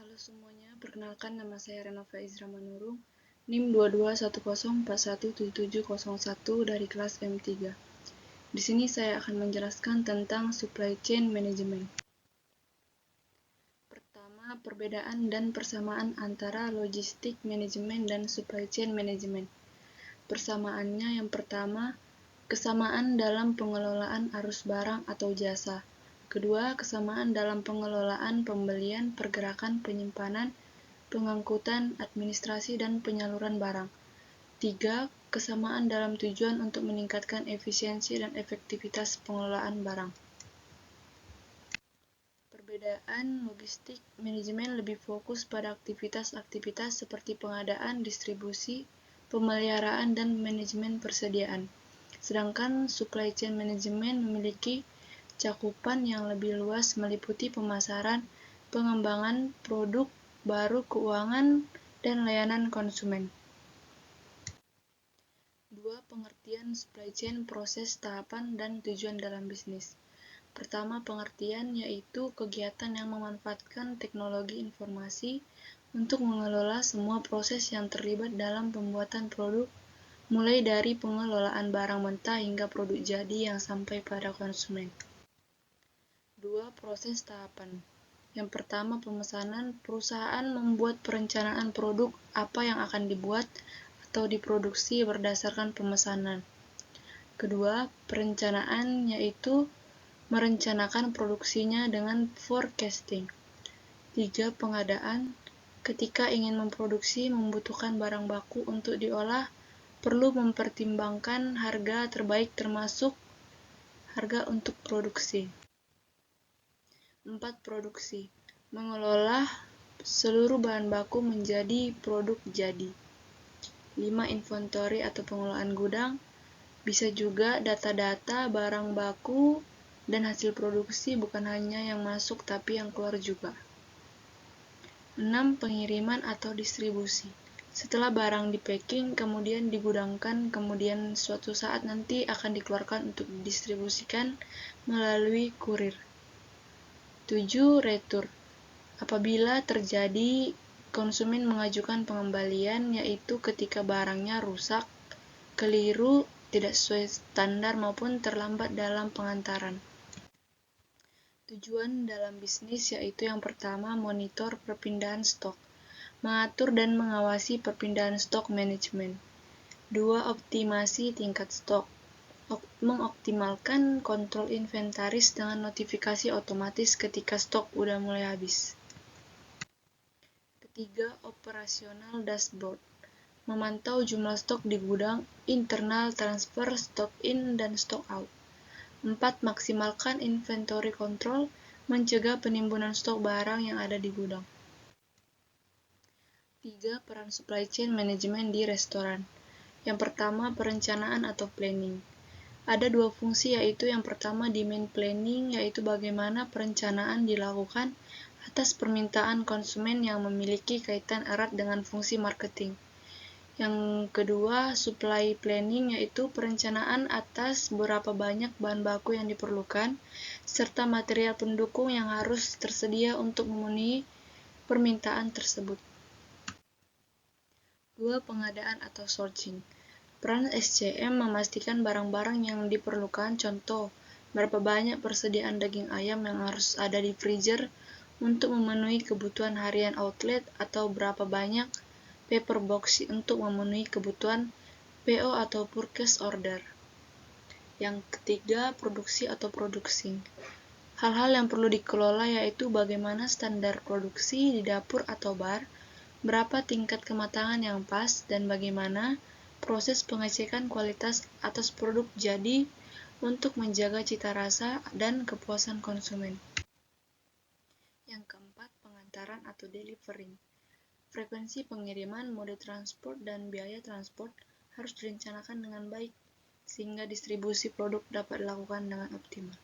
Halo semuanya, perkenalkan nama saya Renova Izra Manurung, NIM 2210417701 dari kelas M3. Di sini saya akan menjelaskan tentang supply chain management. Pertama, perbedaan dan persamaan antara logistik management dan supply chain management. Persamaannya yang pertama, kesamaan dalam pengelolaan arus barang atau jasa. Kedua, kesamaan dalam pengelolaan pembelian, pergerakan, penyimpanan, pengangkutan, administrasi, dan penyaluran barang. 3. Kesamaan dalam tujuan untuk meningkatkan efisiensi dan efektivitas pengelolaan barang. Perbedaan logistik manajemen lebih fokus pada aktivitas-aktivitas seperti pengadaan, distribusi, pemeliharaan, dan manajemen persediaan. Sedangkan supply chain management memiliki cakupan yang lebih luas meliputi pemasaran, pengembangan produk baru, keuangan, dan layanan konsumen. 2. Pengertian supply chain, proses, tahapan, dan tujuan dalam bisnis. Pertama, pengertian yaitu kegiatan yang memanfaatkan teknologi informasi untuk mengelola semua proses yang terlibat dalam pembuatan produk, mulai dari pengelolaan barang mentah hingga produk jadi yang sampai pada konsumen. 2. Proses tahapan. Yang pertama, pemesanan. Perusahaan membuat perencanaan produk apa yang akan dibuat atau diproduksi berdasarkan pemesanan. Kedua, perencanaan yaitu merencanakan produksinya dengan forecasting. 3. Pengadaan. Ketika ingin memproduksi membutuhkan barang baku untuk diolah, perlu mempertimbangkan harga terbaik termasuk harga untuk produksi. 4. Produksi. Mengelola seluruh bahan baku menjadi produk jadi. 5. Inventory atau pengelolaan gudang. Bisa juga data-data barang baku dan hasil produksi bukan hanya yang masuk tapi yang keluar juga. 6. Pengiriman atau distribusi. Setelah barang di-packing, kemudian digudangkan, kemudian suatu saat nanti akan dikeluarkan untuk didistribusikan melalui kurir. 7. Retur. Apabila terjadi konsumen mengajukan pengembalian, yaitu ketika barangnya rusak, keliru, tidak sesuai standar maupun terlambat dalam pengantaran. Tujuan dalam bisnis yaitu yang pertama, monitor perpindahan stok, mengatur dan mengawasi perpindahan stok manajemen. 2. Optimasi tingkat stok, mengoptimalkan kontrol inventaris dengan notifikasi otomatis ketika stok udah mulai habis. Ketiga, operasional dashboard, memantau jumlah stok di gudang, internal transfer, stok in, dan stok out. 4. Maksimalkan inventory control, mencegah penimbunan stok barang yang ada di gudang. 3. Peran supply chain management di restoran. Yang pertama, perencanaan atau planning. Ada dua fungsi, yaitu yang pertama demand planning, yaitu bagaimana perencanaan dilakukan atas permintaan konsumen yang memiliki kaitan erat dengan fungsi marketing. Yang kedua, supply planning, yaitu perencanaan atas berapa banyak bahan baku yang diperlukan, serta material pendukung yang harus tersedia untuk memenuhi permintaan tersebut. 2. Pengadaan atau sourcing. Peran SCM memastikan barang-barang yang diperlukan, contoh, berapa banyak persediaan daging ayam yang harus ada di freezer untuk memenuhi kebutuhan harian outlet, atau berapa banyak paper box untuk memenuhi kebutuhan PO atau purchase order. Yang ketiga, produksi atau producing. Hal-hal yang perlu dikelola yaitu bagaimana standar produksi di dapur atau bar, berapa tingkat kematangan yang pas, dan bagaimana proses pengecekan kualitas atas produk jadi untuk menjaga cita rasa dan kepuasan konsumen. Yang keempat, pengantaran atau delivering. Frekuensi pengiriman, mode transport, dan biaya transport harus direncanakan dengan baik, sehingga distribusi produk dapat dilakukan dengan optimal.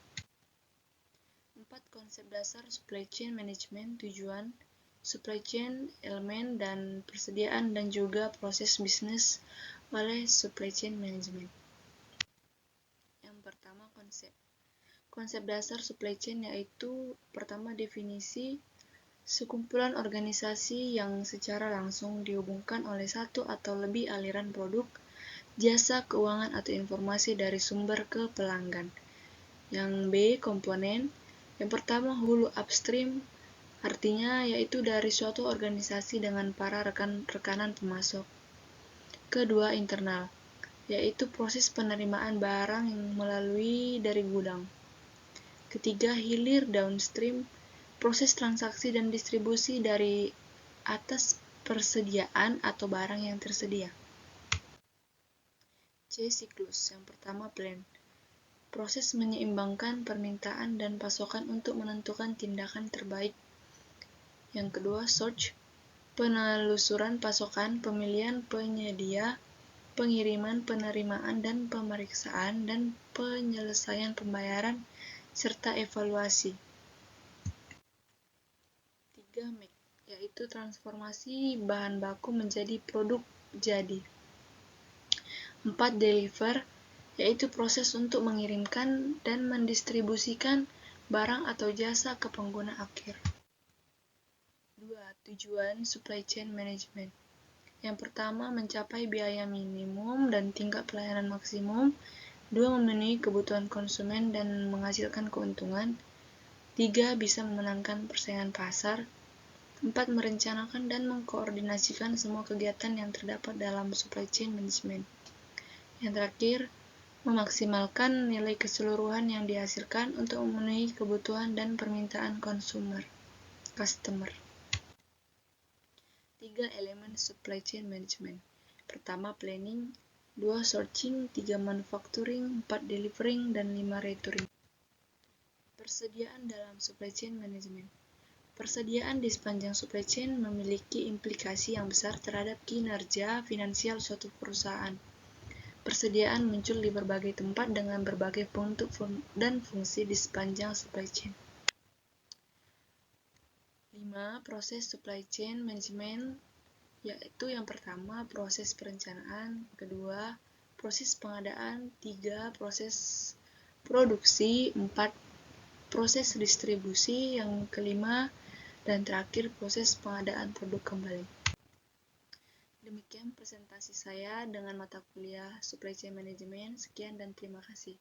4. Konsep dasar supply chain management, tujuan, supply chain, elemen, dan persediaan, dan juga proses bisnis oleh supply chain management. Yang pertama, konsep dasar supply chain yaitu pertama definisi Sekumpulan organisasi yang secara langsung dihubungkan oleh satu atau lebih aliran produk, jasa keuangan atau informasi dari sumber ke pelanggan. Yang B, komponen. Yang pertama, hulu upstream, artinya yaitu dari suatu organisasi dengan para rekanan pemasok. Kedua, internal, yaitu proses penerimaan barang yang melalui dari gudang. Ketiga, hilir downstream, proses transaksi dan distribusi dari atas persediaan atau barang yang tersedia. C. Siklus. Yang pertama, plan. Proses menyeimbangkan permintaan dan pasokan untuk menentukan tindakan terbaik. Yang kedua, search. Penelusuran pasokan, pemilihan penyedia, pengiriman, penerimaan, dan pemeriksaan, dan penyelesaian pembayaran, serta evaluasi. 3. Make, yaitu transformasi bahan baku menjadi produk jadi. 4. Deliver, yaitu proses untuk mengirimkan dan mendistribusikan barang atau jasa ke pengguna akhir. 2. Tujuan supply chain management. Yang pertama, mencapai biaya minimum dan tingkat pelayanan maksimum. 2. Memenuhi kebutuhan konsumen dan menghasilkan keuntungan. 3. Bisa memenangkan persaingan pasar. 4. Merencanakan dan mengkoordinasikan semua kegiatan yang terdapat dalam supply chain management. Yang terakhir, memaksimalkan nilai keseluruhan yang dihasilkan untuk memenuhi kebutuhan dan permintaan customer. 3 elemen supply chain management. Pertama, planning. 2. Sourcing. 3. Manufacturing. 4. Delivering. Dan 5. Retouring. Persediaan dalam supply chain management. Persediaan di sepanjang supply chain memiliki implikasi yang besar terhadap kinerja finansial suatu perusahaan. Persediaan muncul di berbagai tempat dengan berbagai bentuk dan fungsi di sepanjang supply chain. 5. Proses supply chain management, yaitu yang pertama, proses perencanaan, kedua, proses pengadaan, 3. Proses produksi, 4. Proses distribusi, yang kelima, dan terakhir proses pengadaan produk kembali. Demikian presentasi saya dengan mata kuliah Supply Chain Management. Sekian dan terima kasih.